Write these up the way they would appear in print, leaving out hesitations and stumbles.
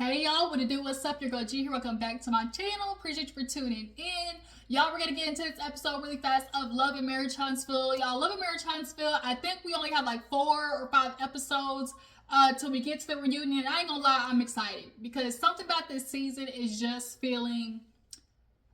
Hey y'all, what it do? What's up? Your girl G here. Welcome back to my channel. Appreciate you for tuning in. Y'all, we're gonna get into this episode really fast of Love and Marriage Huntsville. Y'all, Love and Marriage Huntsville, I think we only have like 4 or 5 episodes till we get to the reunion. I ain't gonna lie, I'm excited because something about this season is just feeling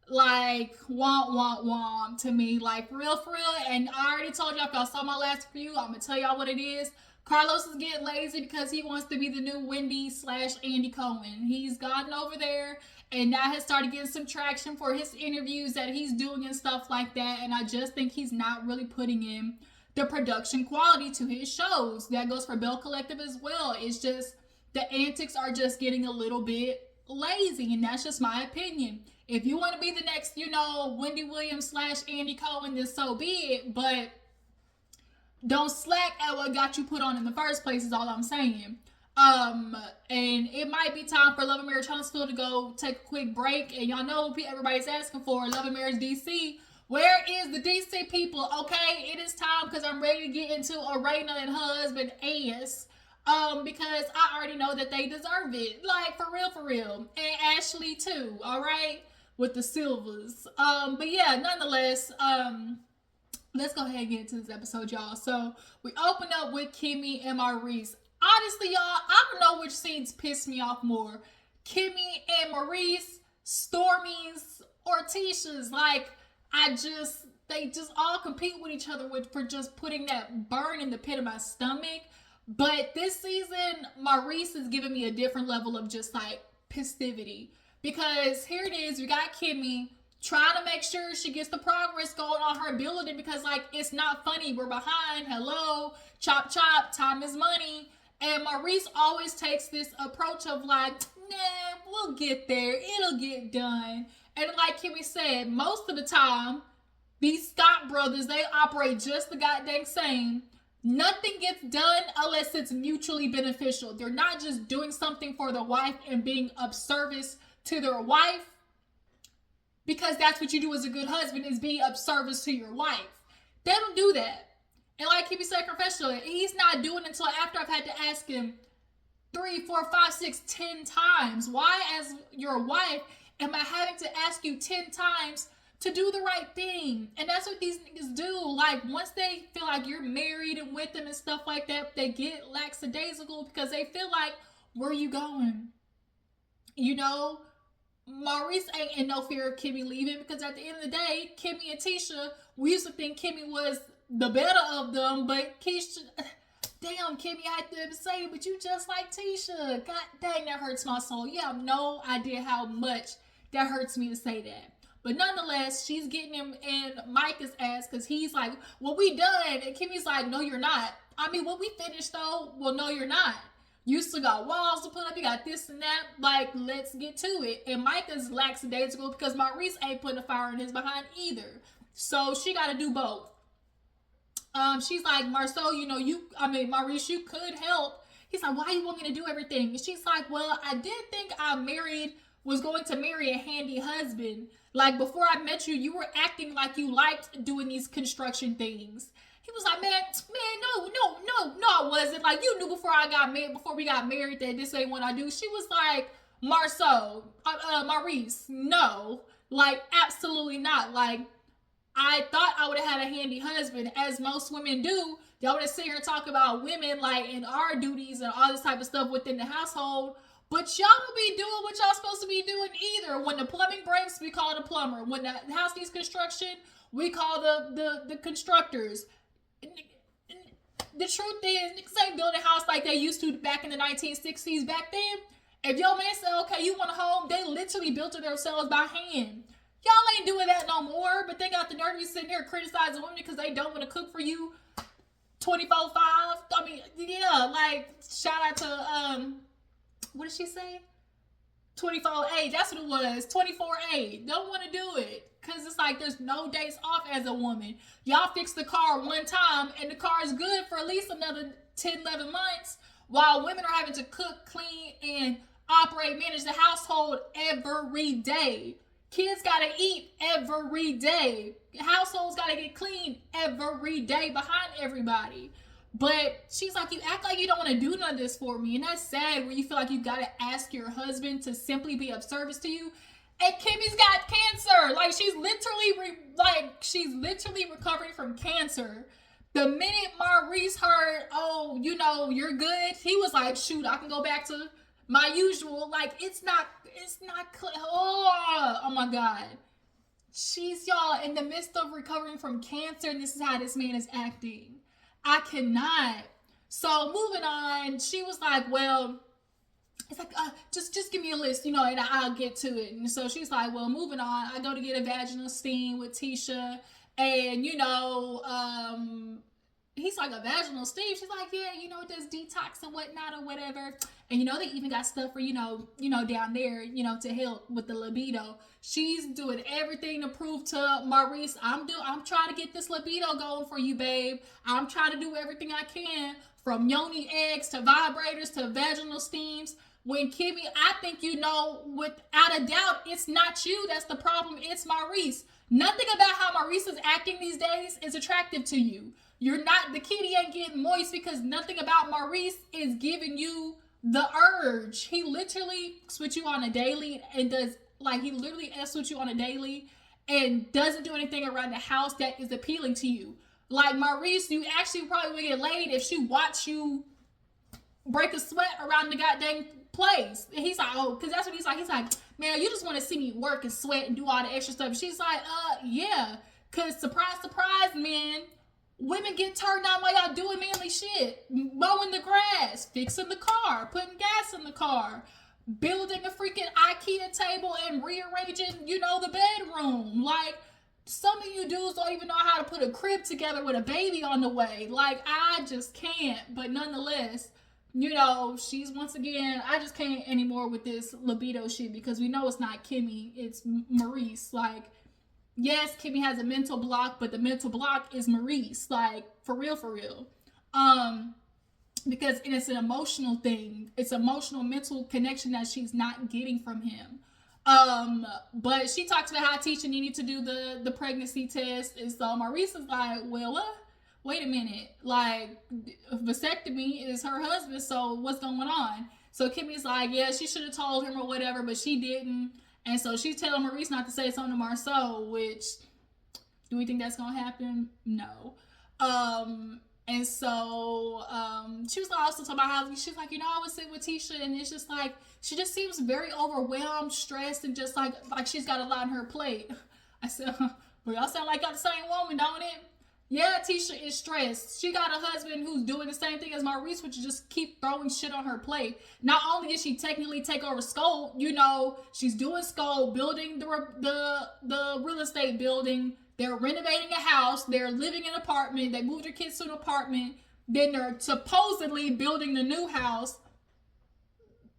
like womp to me, like for real. And I already told y'all, if y'all saw my last review, I'm gonna tell y'all what it is. Carlos is getting lazy because he wants to be the new Wendy/Andy Cohen. He's gotten over there and now has started getting some traction for his interviews that he's doing and stuff like that. And I just think he's not really putting in the production quality to his shows. That goes for Bell Collective as well. It's just the antics are just getting a little bit lazy, and that's just my opinion. If you want to be the next, Wendy Williams/Andy Cohen, then so be it. But don't slack at what got you put on in the first place is all I'm saying. And it might be time for Love and Marriage Huntsville to go take a quick break. And y'all know what everybody's asking for, Love and Marriage DC. Where is the DC people? Okay, it is time because I'm ready to get into Arena and her husband ass. Because I already know that they deserve it. Like, for real. And Ashley too, alright? With the Silvers. But yeah, nonetheless, let's go ahead and get into this episode, y'all. So, we open up with Kimmi and Maurice. Honestly, y'all, I don't know which scenes piss me off more. Kimmi and Maurice, Stormi's, or Tisha's. Like, they just all compete with each other for just putting that burn in the pit of my stomach. But this season, Maurice is giving me a different level of just, like, festivity. Because here it is, we got Kimmi trying to make sure she gets the progress going on her building because, like, it's not funny. We're behind. Hello. Chop. Time is money. And Maurice always takes this approach of, like, nah, we'll get there. It'll get done. And like Kimmi said, most of the time, these Scott brothers, they operate just the goddamn same. Nothing gets done unless it's mutually beneficial. They're not just doing something for the wife and being of service to their wife. Because that's what you do as a good husband, is be of service to your wife. They don't do that. And like Kimmi said, professionally, he's not doing it until after I've had to ask him 3, 4, 5, 6, 10 times. Why, as your wife, am I having to ask you 10 times to do the right thing? And that's what these niggas do. Like, once they feel like you're married and with them and stuff like that, they get lackadaisical because they feel like, where are you going? Maurice ain't in no fear of Kimmi leaving because at the end of the day, Kimmi and Tisha, we used to think Kimmi was the better of them, but Keisha, damn, Kimmi, I have to say, but you just like Tisha. God dang, that hurts my soul. You have no idea how much that hurts me to say that. But nonetheless, she's getting him in Micah's ass because he's like, well, we done. And Kimmy's like, no, you're not. I mean, when we finished though, well, no, you're not. You still got walls to put up. You got this and that. Like, let's get to it. And Micah's lackadaisical because Maurice ain't putting a fire in his behind either. So she got to do both. She's like, Marceau, Maurice, you could help. He's like, why you want me to do everything? And she's like, well, I did think was going to marry a handy husband. Like, before I met you, you were acting like you liked doing these construction things. He was like, man, no, I wasn't. Like, you knew before we got married that this ain't what I do. She was like, Maurice, no. Like, absolutely not. Like, I thought I would have had a handy husband, as most women do. Y'all want to sit here and talk about women, like, and our duties and all this type of stuff within the household. But y'all don't be doing what y'all supposed to be doing either. When the plumbing breaks, we call the plumber. When the house needs construction, we call the constructors. The truth is, niggas ain't building a house like they used to back in the 1960s. Back then, if your man said, okay, you want a home, they literally built it themselves by hand. Y'all ain't doing that no more, but they got the nerve to be sitting here criticizing women because they don't want to cook for you 24/5. I mean, yeah, like, shout out to, what did she say? 24/8, that's what it was, 24/8. Don't want to do it because it's like there's no days off as a woman. Y'all fix the car one time and the car is good for at least another 10, 11 months while women are having to cook, clean, and manage the household every day. Kids gotta eat every day. Households gotta get clean every day behind everybody. But she's like, you act like you don't want to do none of this for me. And that's sad where you feel like you got to ask your husband to simply be of service to you. And Kimmi's got cancer. Like, she's literally recovering from cancer. The minute Maurice heard, oh, you know, you're good, he was like, shoot, I can go back to my usual. Like, it's not, oh my God. She's, y'all, in the midst of recovering from cancer, and this is how this man is acting. I cannot. So moving on, she was like, well, it's like, just give me a list, you know, and I'll get to it. And so she's like, well, moving on, I go to get a vaginal steam with Tisha, and, you know, he's like, a vaginal steam? She's like, yeah, you know, it does detox and whatnot or whatever. And, you know, they even got stuff for, you know, down there, you know, to help with the libido. She's doing everything to prove to Maurice, I'm trying to get this libido going for you, babe. I'm trying to do everything I can, from yoni eggs to vibrators to vaginal steams. When Kimmi, I think, you know, without a doubt, it's not you that's the problem. It's Maurice. Nothing about how Maurice is acting these days is attractive to you. You're not, the kitty ain't getting moist because nothing about Maurice is giving you the urge. He literally switch you on a daily and does, like, he literally switch you on a daily and doesn't do anything around the house that is appealing to you. Like, Maurice, you actually probably would get laid if she watched you break a sweat around the goddamn place. And he's like, oh, because that's what he's like. He's like, man, you just want to see me work and sweat and do all the extra stuff. She's like, yeah. Because surprise, surprise, man. Women get turned on while y'all doing manly shit. Mowing the grass, fixing the car, putting gas in the car, building a freaking IKEA table and rearranging, you know, the bedroom. Like, some of you dudes don't even know how to put a crib together with a baby on the way. Like, I just can't. But nonetheless, you know, she's, once again, I just can't anymore with this libido shit, because we know it's not Kimmi, it's Maurice. Like, yes, Kimmi has a mental block, but the mental block is Maurice. Like, for real, for real. Because it's an emotional thing. It's emotional, mental connection that she's not getting from him. But she talks about how Tisha needed to do the pregnancy test. And so Maurice is like, well, what? Wait a minute. Like, vasectomy is her husband, so what's going on? So Kimmi's like, yeah, she should have told him or whatever, but she didn't. And so she's telling Maurice not to say something to Marceau, which, do we think that's going to happen? No. And so she was also talking about how she's like, you know, I was sitting with Tisha, and it's just like, she just seems very overwhelmed, stressed, and just like she's got a lot on her plate. I said, well, y'all sound like y'all the same woman, don't it? Yeah, Tisha is stressed. She got a husband who's doing the same thing as Maurice, which is just keep throwing shit on her plate. Not only did she technically take over Skull, you know, she's doing Skull, building the real estate building. They're renovating a house. They're living in an apartment. They moved their kids to an apartment. Then they're supposedly building the new house.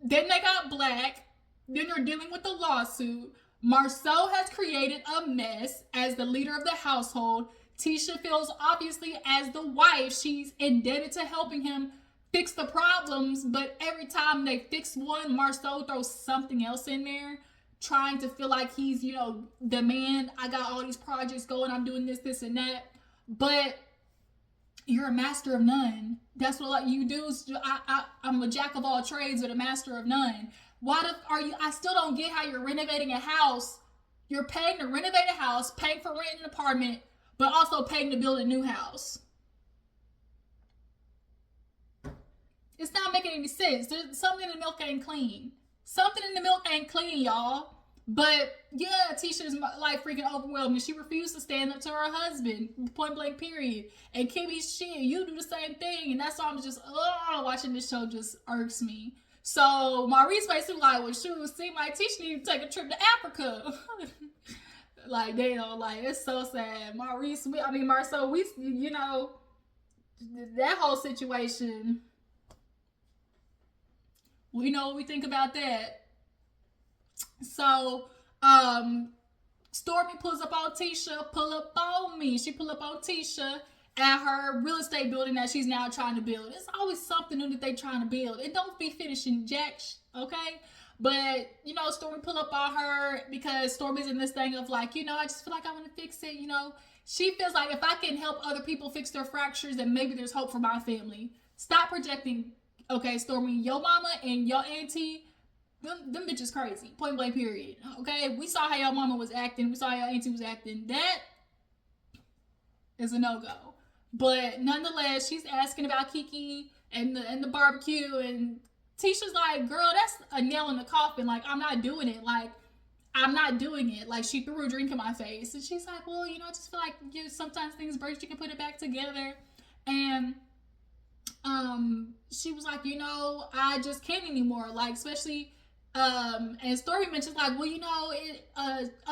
Then they got black. Then they're dealing with the lawsuit. Marceau has created a mess as the leader of the household. Tisha feels, obviously, as the wife, she's indebted to helping him fix the problems, but every time they fix one, Marceau throws something else in there, trying to feel like he's, you know, the man. I got all these projects going, I'm doing this, and that. But you're a master of none. That's what you do. I'm a jack of all trades, but a master of none. I still don't get how you're renovating a house. You're paying to renovate a house, paying for rent an apartment, but also paying to build a new house. It's not making any sense. There's something in the milk ain't clean. Something in the milk ain't clean, y'all. But yeah, Tisha is like freaking overwhelmed. She refused to stand up to her husband, point blank period. And Kimmi's shit, you do the same thing. And that's why I'm just, watching this show just irks me. So Maurice basically like, well, shoot, it seemed like Tisha needed to take a trip to Africa. Like, damn, like, it's so sad. Marceau, you know, that whole situation, we know what we think about that. So, Stormi pulls up on Tisha, pull up on me. She pull up on Tisha at her real estate building that she's now trying to build. It's always something new that they trying to build. It don't be finishing jack, okay? But, you know, Stormi pull up on her because Stormi's in this thing of like, you know, I just feel like I want to fix it, you know. she feels like if I can help other people fix their fractures, then maybe there's hope for my family. Stop projecting. Okay, Stormi, your mama and your auntie, them bitches crazy. Point blank, period. Okay, we saw how your mama was acting. We saw how your auntie was acting. That is a no-go. But nonetheless, she's asking about Kiki and the barbecue, and Tisha's like, girl, that's a nail in the coffin. Like, I'm not doing it. Like, I'm not doing it. Like, she threw a drink in my face. And she's like, well, I just feel like sometimes things break, you can put it back together. And she was like, I just can't anymore. Like, especially, and Stormi mentions like, well,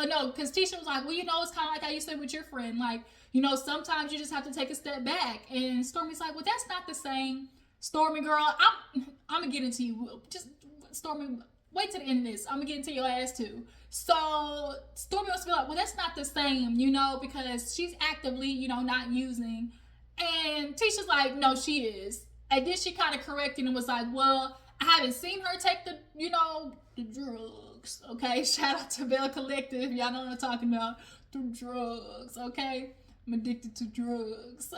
no, because Tisha was like, well, it's kind of like how you said with your friend. Like, sometimes you just have to take a step back. And Stormi's like, well, that's not the same. Stormi, girl, I'm gonna get into you. Just, Stormi, wait till the end of this. I'm gonna get into your ass too. So Stormi wants to be like, well, that's not the same, because she's actively, not using. And Tisha's like, no, she is. And then she kind of corrected and was like, well, I haven't seen her take the drugs. Okay, shout out to Bell Collective. Y'all know what I'm talking about. The drugs, okay? I'm addicted to drugs.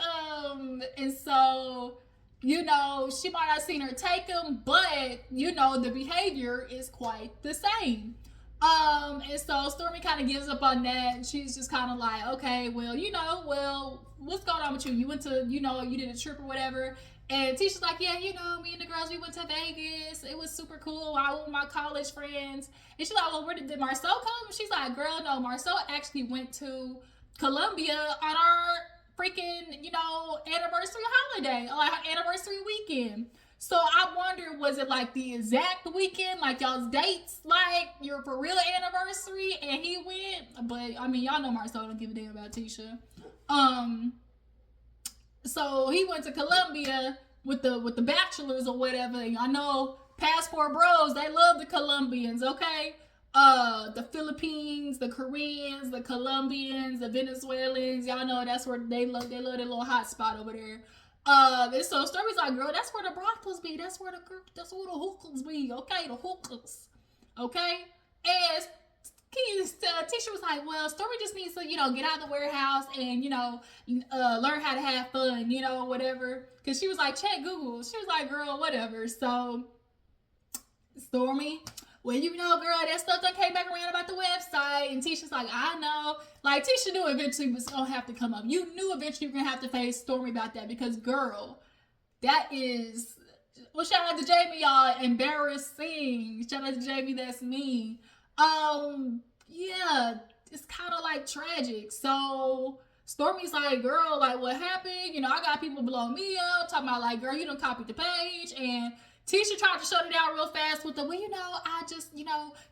And so, she might not have seen her take them, but, the behavior is quite the same. And so Stormi kind of gives up on that. And she's just kind of like, okay, well, what's going on with you? You went to, you did a trip or whatever. And Tisha's like, yeah, me and the girls, we went to Vegas. It was super cool. I went with my college friends. And she's like, well, where did Marcel come? And she's like, girl, no, Marcel actually went to Colombia on our freaking, anniversary holiday, like anniversary weekend. So I wonder, was it like the exact weekend, like y'all's dates, like your for real anniversary, and he went? But I mean, y'all know Marcel don't give a damn about Tisha. So he went to Colombia with the bachelors or whatever. And I know passport bros, they love the Colombians, okay? The Philippines, the Koreans, the Colombians, the Venezuelans, y'all know that's where they love their little hot spot over there. And so Stormi's like, girl, that's where the brothels be. That's where the hookers be, okay? The hookers, okay? And Tisha was like, well, Stormi just needs to, get out of the warehouse and, learn how to have fun, whatever. Because she was like, check Google. She was like, girl, whatever. So, Stormi, well, girl, that stuff done came back around about the website. And Tisha's like, I know. Like, Tisha knew eventually was going to have to come up. You knew eventually you were going to have to face Stormi about that. Because, girl, that is... Well, shout out to Jamie, y'all. Embarrassing. Shout out to Jamie, that's me. Yeah, it's kind of like tragic. So Stormi's like, girl, like, what happened? I got people blowing me up, talking about like, girl, you done copied the page. And Tisha tried to shut it down real fast with the, well, I just,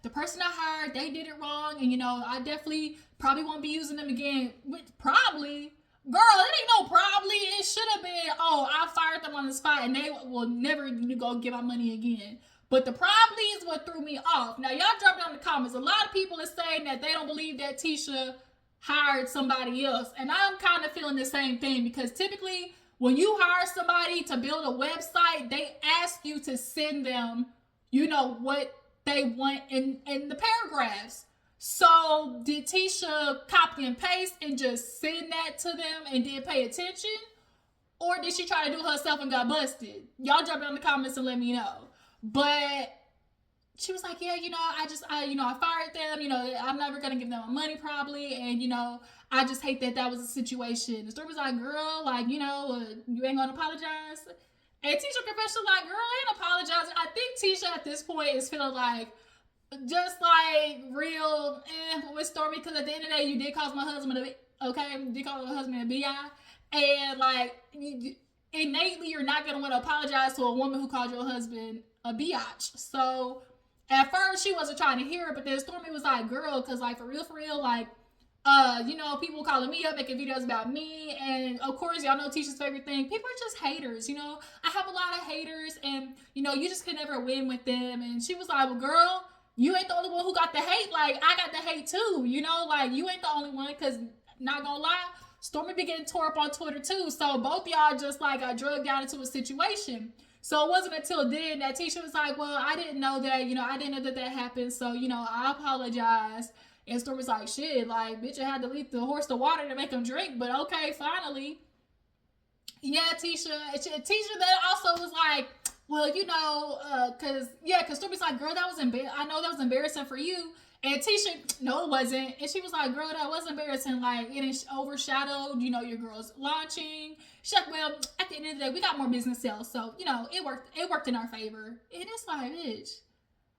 the person I hired, they did it wrong. And, I definitely probably won't be using them again. Probably. Girl, it ain't no probably. It should have been, I fired them on the spot and they will never go get my money again. But the probably is what threw me off. Now, y'all drop down in the comments. A lot of people are saying that they don't believe that Tisha hired somebody else. And I'm kind of feeling the same thing because typically when you hire somebody to build a website, they ask you to send them, what they want in the paragraphs. So did Tisha copy and paste and just send that to them and did pay attention? Or did she try to do it herself and got busted? Y'all drop down in the comments and let me know. But she was like, yeah, I fired them, I'm never going to give them my money probably. And, I just hate that was a situation. The story was like, girl, like, you ain't going to apologize. And Tisha confessed, like, girl, I ain't apologizing. I think Tisha at this point is feeling like, just like real with Stormi. Because at the end of the day, you did cause my husband you did call my husband a B.I. And like, innately, you're not going to want to apologize to a woman who called your husband a biatch. So at first she wasn't trying to hear it, but then Stormi was like, girl, because like for real, like people calling me up, making videos about me, and of course y'all know Tisha's favorite thing, people are just haters. I have a lot of haters, and you just could never win with them. And she was like, well, girl, you ain't the only one who got the hate. Like, I got the hate too, like you ain't the only one. Because not gonna lie, Stormi be getting tore up on Twitter too. So both y'all just like got drugged down into a situation. So it wasn't until then that Tisha was like, well, I didn't know that, I didn't know that happened. So, I apologize. And Stormi's like, shit, like, bitch, I had to lead the horse to water to make him drink, but okay, finally. Yeah, Tisha then also was like, well, cause Stormi's like, girl, that was I know that was embarrassing for you. And Tisha, no, it wasn't. And she was like, girl, that was embarrassing. Like, it overshadowed, your girl's launching. She's like, well, at the end of the day, we got more business sales. So, it worked in our favor. And it's like, bitch.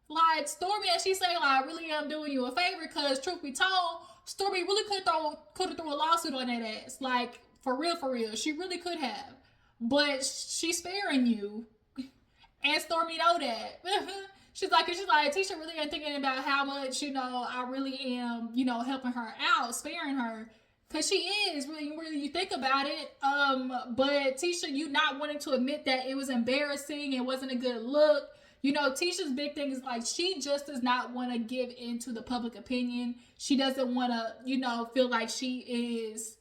Like, Stormi, and she say, like, I really am doing you a favor, because truth be told, Stormi really could have thrown a lawsuit on that ass. Like, for real. She really could have. But she's sparing you. And Stormi know that. She's like, Tisha really ain't thinking about how much, I really am, helping her out, sparing her. Because she is, really, you think about it. But Tisha, you not wanting to admit that it was embarrassing, it wasn't a good look. Tisha's big thing is, like, she just does not want to give into the public opinion. She doesn't want to, feel like she is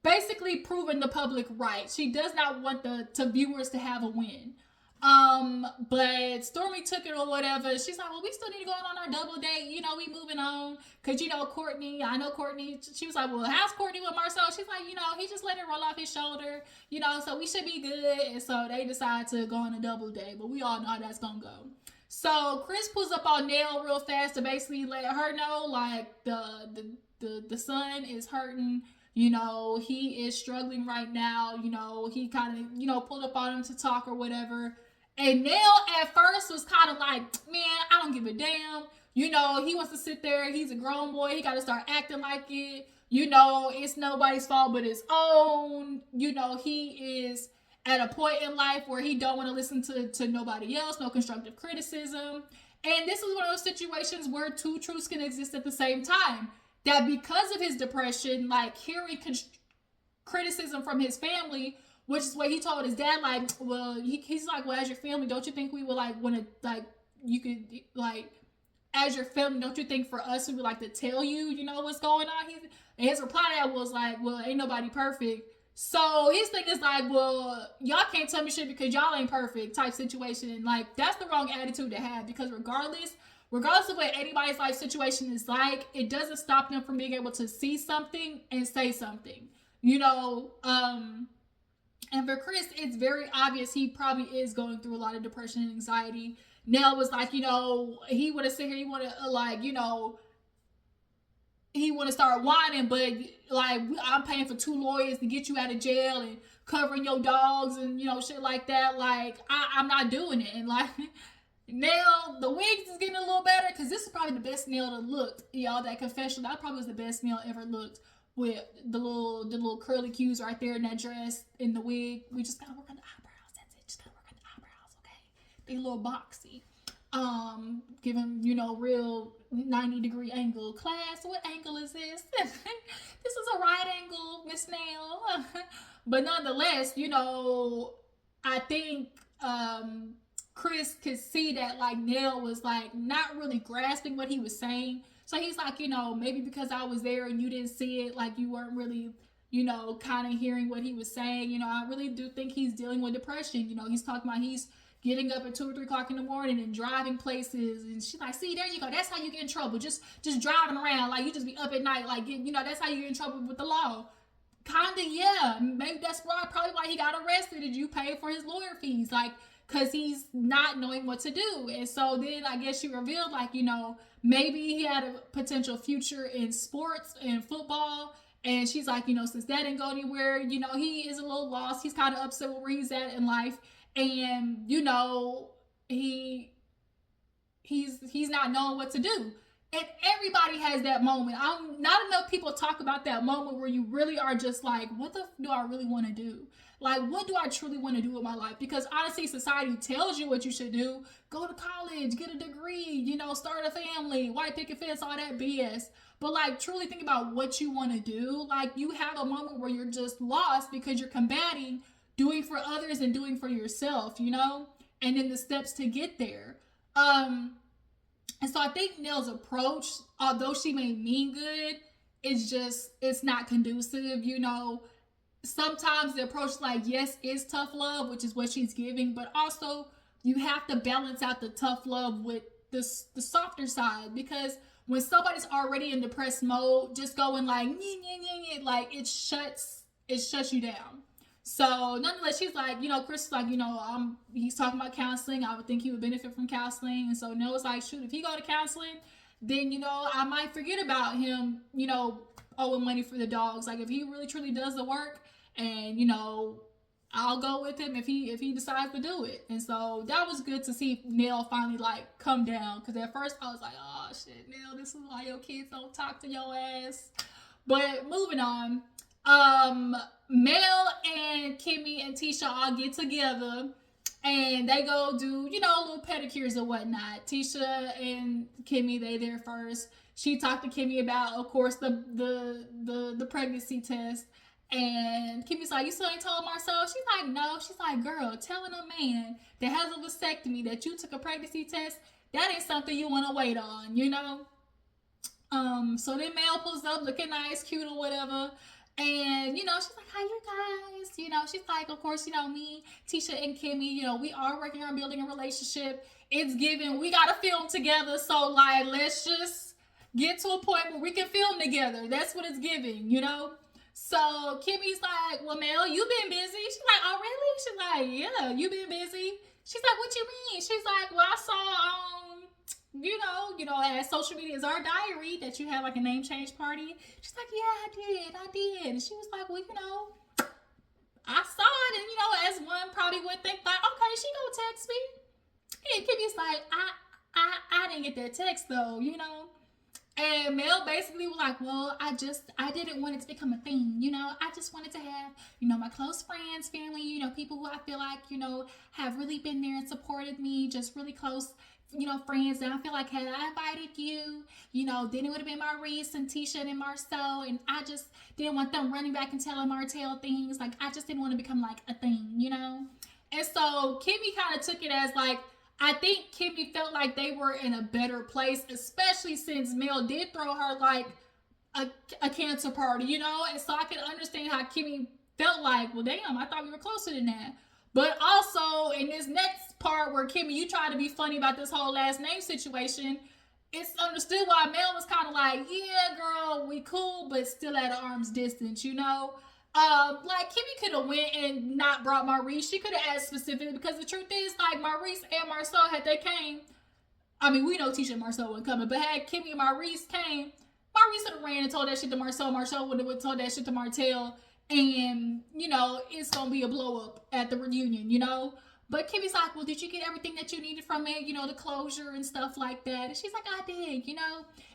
basically proving the public right. She does not want the viewers to have a win. But Stormi took it or whatever. She's like, well, we still need to go on our double date. We moving on. Cause Courtney, she was like, well, how's Courtney with Marcel? She's like, he just let it roll off his shoulder, so we should be good. And so they decide to go on a double date, but we all know how that's gonna go. So Chris pulls up on Nell real fast to basically let her know, like, the son is hurting. He is struggling right now. He kind of, pulled up on him to talk or whatever. And Nell at first was kind of like, man, I don't give a damn. He wants to sit there. He's a grown boy. He got to start acting like it. It's nobody's fault but his own. He is at a point in life where he don't want to listen to nobody else, no constructive criticism. And this is one of those situations where two truths can exist at the same time. That because of his depression, like, hearing criticism from his family, which is what he told his dad, like, well, he's like, well, as your family, don't you think we would, like, want to, like, you could, like, as your family, don't you think for us, we would like to tell you, what's going on? And his reply to that was like, well, ain't nobody perfect. So his thing is like, well, y'all can't tell me shit because y'all ain't perfect type situation. And, like, that's the wrong attitude to have, because regardless of what anybody's life situation is like, it doesn't stop them from being able to see something and say something. And for Chris, it's very obvious he probably is going through a lot of depression and anxiety. Nell was like, he would have said here, he would have, like, he want to start whining, but, like, I'm paying for 2 lawyers to get you out of jail and covering your dogs and, shit like that. Like, I'm not doing it. And, like, Nell, the wigs is getting a little better, because this is probably the best Nell that looked. Y'all, that confessional, that probably was the best Nell ever looked, with the little curly cues right there in that dress, in the wig. We just gotta work on the eyebrows. That's it. Just gotta work on the eyebrows, okay? They a little boxy. Give him, real 90-degree angle. Class, what angle is this? This is a right angle, Miss Nell. But nonetheless, I think Chris could see that, like, Nell was, like, not really grasping what he was saying. So he's like, maybe because I was there and you didn't see it, like, you weren't really, kind of hearing what he was saying. I really do think he's dealing with depression. He's talking about he's getting up at 2 or 3 o'clock in the morning and driving places. And she's like, see, there you go. That's how you get in trouble. Just driving around. Like, you just be up at night. Like, that's how you get in trouble with the law. Kinda, yeah. Maybe that's probably why he got arrested, and you pay for his lawyer fees. Like, because he's not knowing what to do. And so then I guess she revealed, like, maybe he had a potential future in sports and football. And she's like, since that didn't go anywhere, he is a little lost. He's kind of upset with where he's at in life. And, he's not knowing what to do. And everybody has that moment. Not enough people talk about that moment where you really are just like, what the do I really want to do? Like, what do I truly want to do with my life? Because honestly, society tells you what you should do. Go to college, get a degree, start a family, white picket fence, all that BS. But, like, truly think about what you want to do. Like, you have a moment where you're just lost because you're combating doing for others and doing for yourself, and then the steps to get there. And so I think Nell's approach, although she may mean good, it's not conducive, Sometimes the approach, like, yes, is tough love, which is what she's giving, but also you have to balance out the tough love with the softer side, because when somebody's already in depressed mode, just going like, nyeh, nyeh, nyeh, nyeh, like it shuts you down. So nonetheless, she's like, Chris is like, he's talking about counseling. I would think he would benefit from counseling. And so Nell was like, shoot, if he go to counseling, then, I might forget about him, owing money for the dogs. Like if he really truly does the work and, I'll go with him if he decides to do it. And so that was good to see Nell finally like come down. Cause at first I was like, oh shit, Nell, this is why your kids don't talk to your ass. But moving on. Mel and Kimmi and Tisha all get together and they go do, little pedicures or whatnot. Tisha and Kimmi, they there first. She talked to Kimmi about, of course, the pregnancy test. And Kimmy's like, you still ain't told Marcel? She's like, no. She's like, girl, telling a man that has a vasectomy that you took a pregnancy test, that ain't something you want to wait on, So then Mel pulls up looking nice, cute or whatever. And, she's like, hi, you guys. She's like, of course, me, Tisha and Kimmi, we are working on building a relationship. It's given. We got to film together. So, like, let's just get to a point where we can film together. That's what it's giving, So Kimmy's like, well, Mel, you been busy. She's like, oh, really? She's like, yeah, you been busy. She's like, what you mean? She's like, well, I saw, as social media is our diary that you had like a name change party. She's like, yeah, I did. And she was like, well, I saw it. And, as one probably would think like, okay, she gonna text me. And Kimmy's like, I didn't get that text though, And Mel basically was like, well, I didn't want it to become a thing, I just wanted to have, my close friends, family, people who I feel like, have really been there and supported me, just really close, friends. And I feel like had I invited you, then it would have been Maurice and Tisha and Marcel. And I just didn't want them running back and telling Martell things. Like, I just didn't want to become like a thing, And so Kimmi kind of took it as like, I think Kimmi felt like they were in a better place, especially since Mel did throw her like a cancer party, And so I can understand how Kimmi felt like, well, damn, I thought we were closer than that. But also in this next part where Kimmi, you try to be funny about this whole last name situation, it's understood why Mel was kind of like, yeah, girl, we cool, but still at an arm's distance, Like Kimmi could have went and not brought Maurice. She could have asked specifically because the truth is, like Maurice and Marcel, had they came, I mean, we know Tisha and Marcel weren't coming, but had Kimmi and Maurice came, Maurice would have ran and told that shit to Marcel. Marcel would have told that shit to Martell, and it's gonna be a blow up at the reunion, But Kimmy's like, well, did you get everything that you needed from it? The closure and stuff like that. And she's like, I did,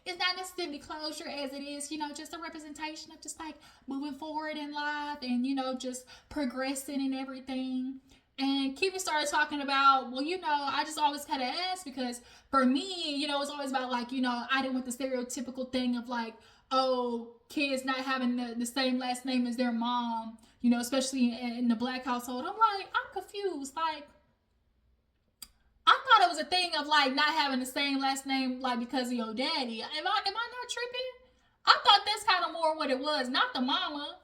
It's not necessarily closure as it is, just a representation of just like moving forward in life and, just progressing and everything. And Kimmi started talking about, well, I just always kind of asked because for me, it's always about like, I didn't want the stereotypical thing of like, oh, kids not having the same last name as their mom, especially in the Black household. I'm like, I'm confused. Like, I thought it was a thing of like not having the same last name, like because of your daddy. Am I not tripping? I thought that's kind of more what it was, not the mama.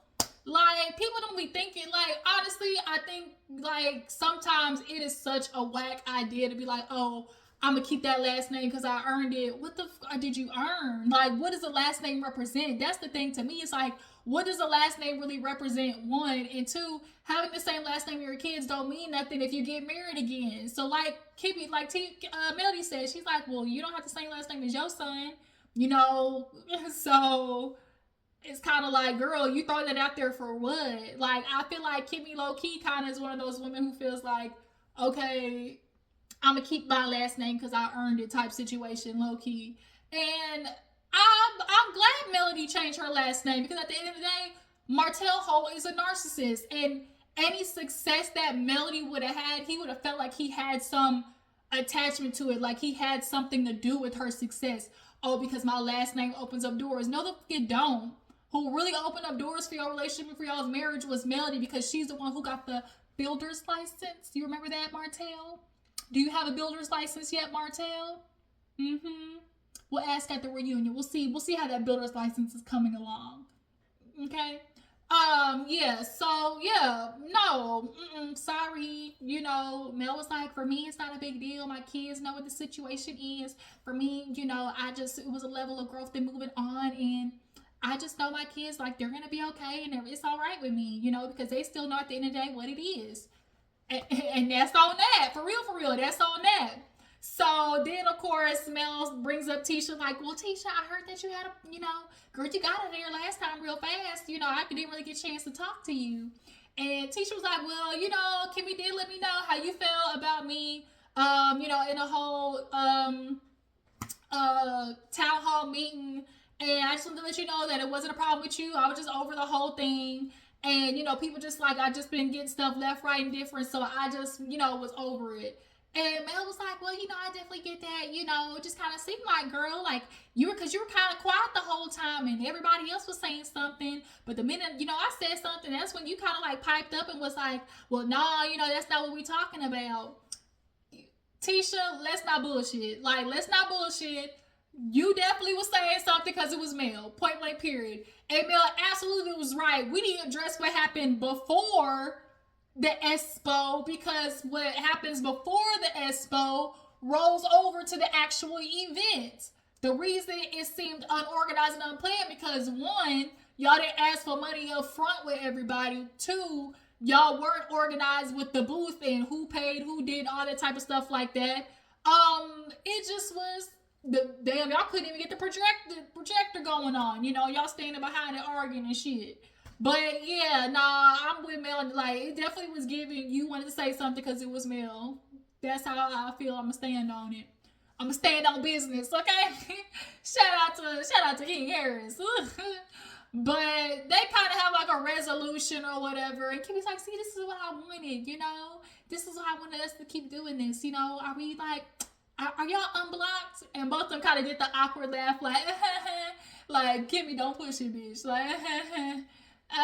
Like, people don't be thinking, like, honestly, I think, like, sometimes it is such a whack idea to be like, oh, I'm going to keep that last name because I earned it. What the fuck did you earn? Like, what does the last name represent? That's the thing to me. It's like, what does the last name really represent? One, and two, having the same last name of your kids don't mean nothing if you get married again. So, like, Kimmi, like Melody said, she's like, well, you don't have the same last name as your son, so it's kind of like, girl, you throw that out there for what? Like, I feel like Kimmi low-key kind of is one of those women who feels like, okay, I'm going to keep my last name because I earned it type situation, low-key. And I'm glad Melody changed her last name because at the end of the day, Martell Holt is a narcissist. And any success that Melody would have had, he would have felt like he had some attachment to it, like he had something to do with her success. Oh, because my last name opens up doors. No, the fuck it don't. Who really opened up doors for your relationship and for y'all's marriage was Melody because she's the one who got the builder's license. Do you remember that, Martell? Do you have a builder's license yet, Martell? We'll ask at the reunion. We'll see how that builder's license is coming along. Okay? Yeah, so yeah, no, sorry. Mel was like, for me, it's not a big deal. My kids know what the situation is. For me, it was a level of growth and moving on, and I just know my kids, like, they're gonna be okay, and it's all right with me, because they still know at the end of the day what it is. And that's on that. For real, that's on that. So then, of course, Mel brings up Tisha, like, well, Tisha, I heard that you had girl, you got it there last time real fast. I didn't really get a chance to talk to you. And Tisha was like, well, Kimmi did let me know how you felt about me, in a whole town hall meeting. And I just wanted to let you know that it wasn't a problem with you. I was just over the whole thing. And, people just like, I just been getting stuff left, right, and different. So I just, was over it. And Mel was like, well, I definitely get that. It just kind of seemed like, girl, like, because you were kind of quiet the whole time and everybody else was saying something. But the minute, I said something, that's when you kind of like piped up and was like, well, nah, that's not what we talking about. Tisha, let's not bullshit. Like, let's not bullshit. You definitely was saying something because it was Mel. Point blank, period. And Mel absolutely was right. We need to address what happened before the expo, because what happens before the expo rolls over to the actual event. The reason it seemed unorganized and unplanned because, one, y'all didn't ask for money up front with everybody. Two, y'all weren't organized with the booth and who paid, who did, all that type of stuff like that. It just was damn, y'all couldn't even get the projector going on. Y'all standing behind it arguing and shit. But yeah, nah, I'm with Mel. Like, it definitely was giving you wanted to say something because it was Mel. That's how I feel. I'm gonna stand on it. I'm gonna stand on business, okay? shout out to King Harris. But they kind of have like a resolution or whatever. And Kimmi's like, see, this is what I wanted, This is why I wanted us to keep doing this, Are we like, are y'all unblocked? And both of them kind of did the awkward laugh, like, like, Kimmi, don't push it, bitch. Like, okay. I'm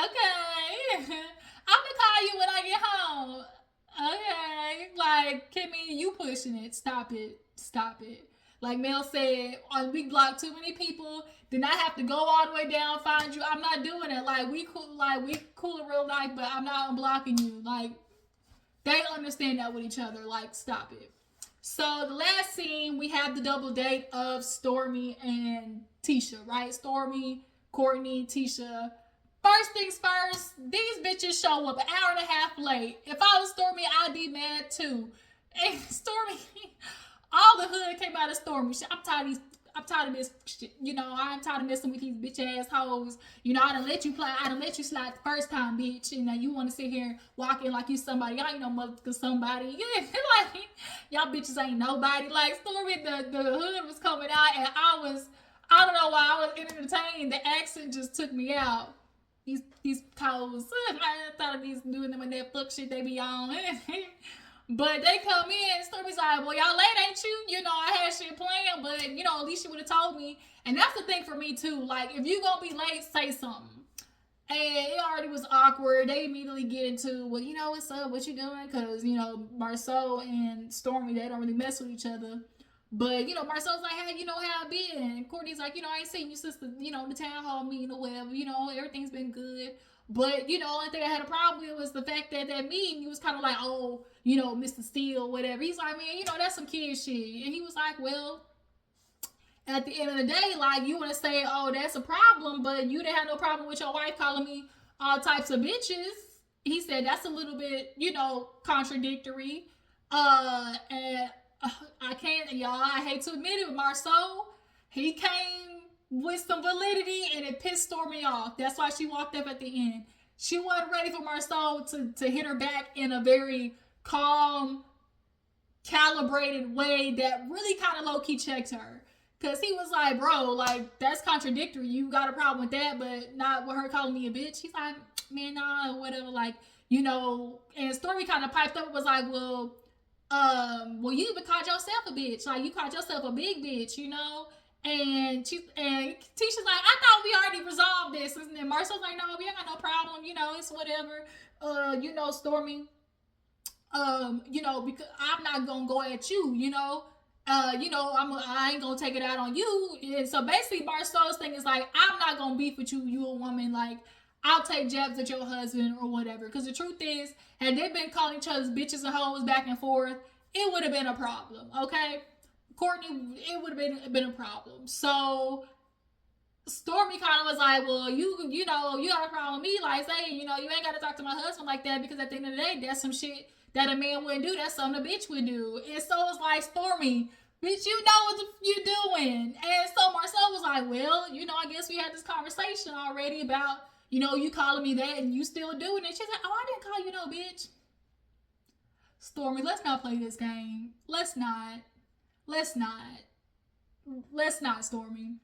gonna call you when I get home. Okay. Like, Kimmi, you pushing it. Stop it. Like Mel said, we blocked too many people. Then I have to go all the way down, find you. I'm not doing it. Like, we cool in real life, but I'm not unblocking you. Like, they understand that with each other. Like, stop it. So the last scene, we have the double date of Stormi and Tisha, right? Stormi, Courtney, Tisha. First things first, these bitches show up an hour and a half late. If I was Stormi, I'd be mad too. And Stormi, all the hood came out of Stormi. I'm tired of this shit. I'm tired of messing with these bitch ass hoes. I done let you play. I done let you slide the first time, bitch. You want to sit here walking like you somebody. Y'all ain't no motherfucker somebody. Yeah, like, y'all bitches ain't nobody. Like, Stormi, the hood was coming out, and I don't know why I was entertained. The accent just took me out. These cows. I thought of these doing them in that fuck shit they be on. But they come in, Stormi's like, well, y'all late, ain't you? I had shit planned, but, at least you would have told me. And that's the thing for me, too. Like, if you gonna be late, say something. And it already was awkward. They immediately get into, well, what's up? What you doing? Because, Marceau and Stormi, they don't really mess with each other. But, Marceau's like, hey, how I been? And Courtney's like, I ain't seen you since the town hall meeting or whatever. Everything's been good. But, the only thing I had a problem with was the fact that meeting, he was kind of like, oh, Mr. Steele, whatever. He's like, man, that's some kid shit. And he was like, well, at the end of the day, like, you want to say, oh, that's a problem, but you didn't have no problem with your wife calling me all types of bitches. He said, that's a little bit, contradictory. And I can't, y'all, I hate to admit it, but Marceau, he came with some validity and it pissed Stormi off. That's why she walked up at the end. She wasn't ready for Marceau to hit her back in a very calm, calibrated way that really kind of low-key checked her. Because he was like, bro, like, that's contradictory. You got a problem with that, but not with her calling me a bitch. He's like, man, nah, whatever. Like, and Stormi kind of piped up and was like, well, you even called yourself a bitch. Like, you called yourself a big bitch, And Tisha's like, I thought we already resolved this. And then Marcel's like, no, we ain't got no problem. It's whatever. Stormi, because I'm not going to go at you, I ain't going to take it out on you. And so basically Marcel's thing is like, I'm not going to beef with you. You a woman. Like, I'll take jabs at your husband or whatever. Because the truth is, had they been calling each other's bitches and hoes back and forth, it would have been a problem, okay? Courtney, it would have been a problem. So Stormi kind of was like, well, you know, you got a problem with me, like saying, you know, you ain't got to talk to my husband like that, because at the end of the day, that's some shit that a man wouldn't do. That's something a bitch would do. And so it's like, Stormi, bitch, you know what you doing. And so Marcel was like, well, you know, I guess we had this conversation already about, you know, you calling me that and you still doing it. She's like, oh, I didn't call you no bitch. Stormi, let's not play this game. Let's not, Stormi.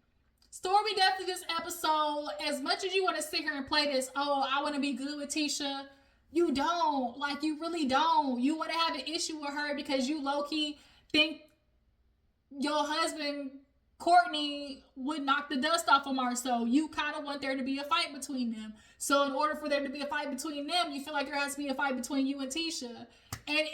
Stormi, definitely this episode, as much as you want to sit here and play this, oh, I want to be good with Tisha, you don't. Like, you really don't. You want to have an issue with her because you low-key think your husband, Courtney, would knock the dust off of Marcel. You kind of want there to be a fight between them. So in order for there to be a fight between them, you feel like there has to be a fight between you and Tisha. And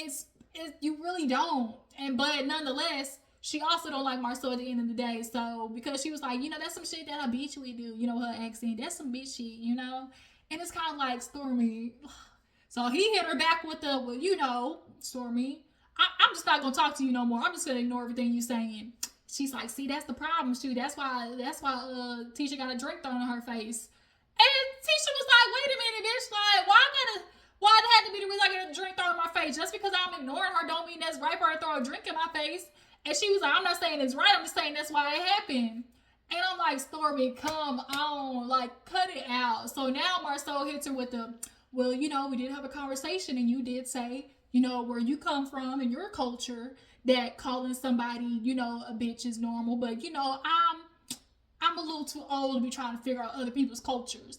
you really don't. But nonetheless, she also don't like Marcel at the end of the day. So because she was like, you know, that's some shit that a bitch would do. You know, her accent, that's some bitch shit, you know. And it's kind of like, Stormi. So he hit her back with the, well, you know, Stormi, I'm just not gonna talk to you no more. I'm just gonna ignore everything you're saying. She's like, see, that's the problem, too. That's why Tisha got a drink thrown in her face. And Tisha was like, wait a minute, bitch, like, why it had to be the reason I get a drink thrown in my face? Just because I'm ignoring her don't mean that's right for her to throw a drink in my face. And she was like, I'm not saying it's right, I'm just saying that's why it happened. And I'm like, Stormi, come on, like, cut it out. So now Marcel hits her with the, well, you know, we did have a conversation and you did say, you know, where you come from and your culture, that calling somebody, you know, a bitch is normal. But, you know, I'm a little too old to be trying to figure out other people's cultures.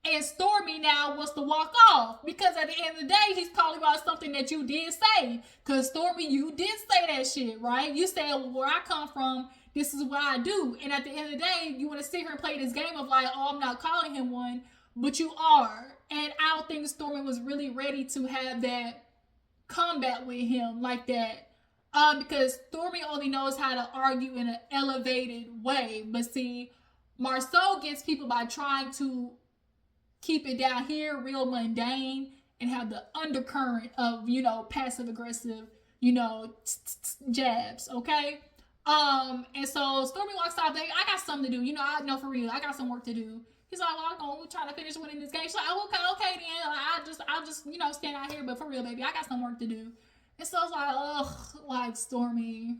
And Stormi now wants to walk off because at the end of the day, he's calling out something that you did say. Because Stormi, you did say that shit, right? You said, well, where I come from, this is what I do. And at the end of the day, you want to sit here and play this game of like, oh, I'm not calling him one, but you are. And I don't think Stormi was really ready to have that combat with him like that. Because Stormi only knows how to argue in an elevated way. But see, Marcel gets people by trying to keep it down here real mundane and have the undercurrent of, you know, passive aggressive, you know, jabs, okay? And so Stormi walks out there, I got something to do, you know, I know for real, I got some work to do. He's like, well, I'm trying to finish winning this game. She's like, oh, okay then, I'll just, you know, stand out here, but for real, baby, I got some work to do. And so it's like, ugh, like, Stormi,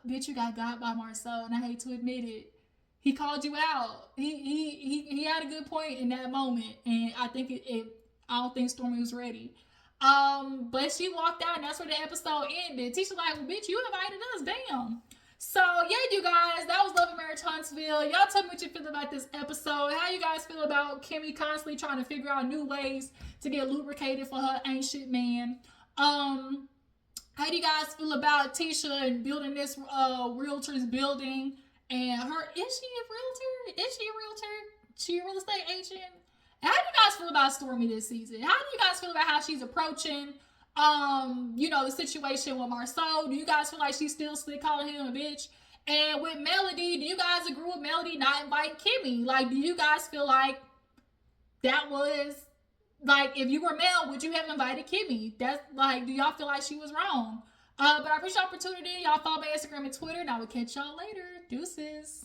bitch, you got by Marcel, and I hate to admit it. He called you out. He had a good point in that moment, and I think I don't think Stormi was ready. But she walked out, and that's where the episode ended. Tisha like, well, bitch, you invited us, damn. So yeah, you guys, that was Love and Marriage Huntsville. Y'all tell me what you feel about this episode. How you guys feel about Kimmi constantly trying to figure out new ways to get lubricated for her ancient man? How do you guys feel about Tisha and building this realtor's building? And her, is she a realtor? Is she a realtor? She a real estate agent? And how do you guys feel about Stormi this season? How do you guys feel about how she's approaching, you know, the situation with Marcel? Do you guys feel like she's still slick calling him a bitch? And with Melody, do you guys agree with Melody not inviting Kimmi? Like, do you guys feel like that was, like, if you were Mel, would you have invited Kimmi? That's, like, do y'all feel like she was wrong? But I appreciate y'all for tuning in. Y'all follow my Instagram and Twitter, and I will catch y'all later. Deuces.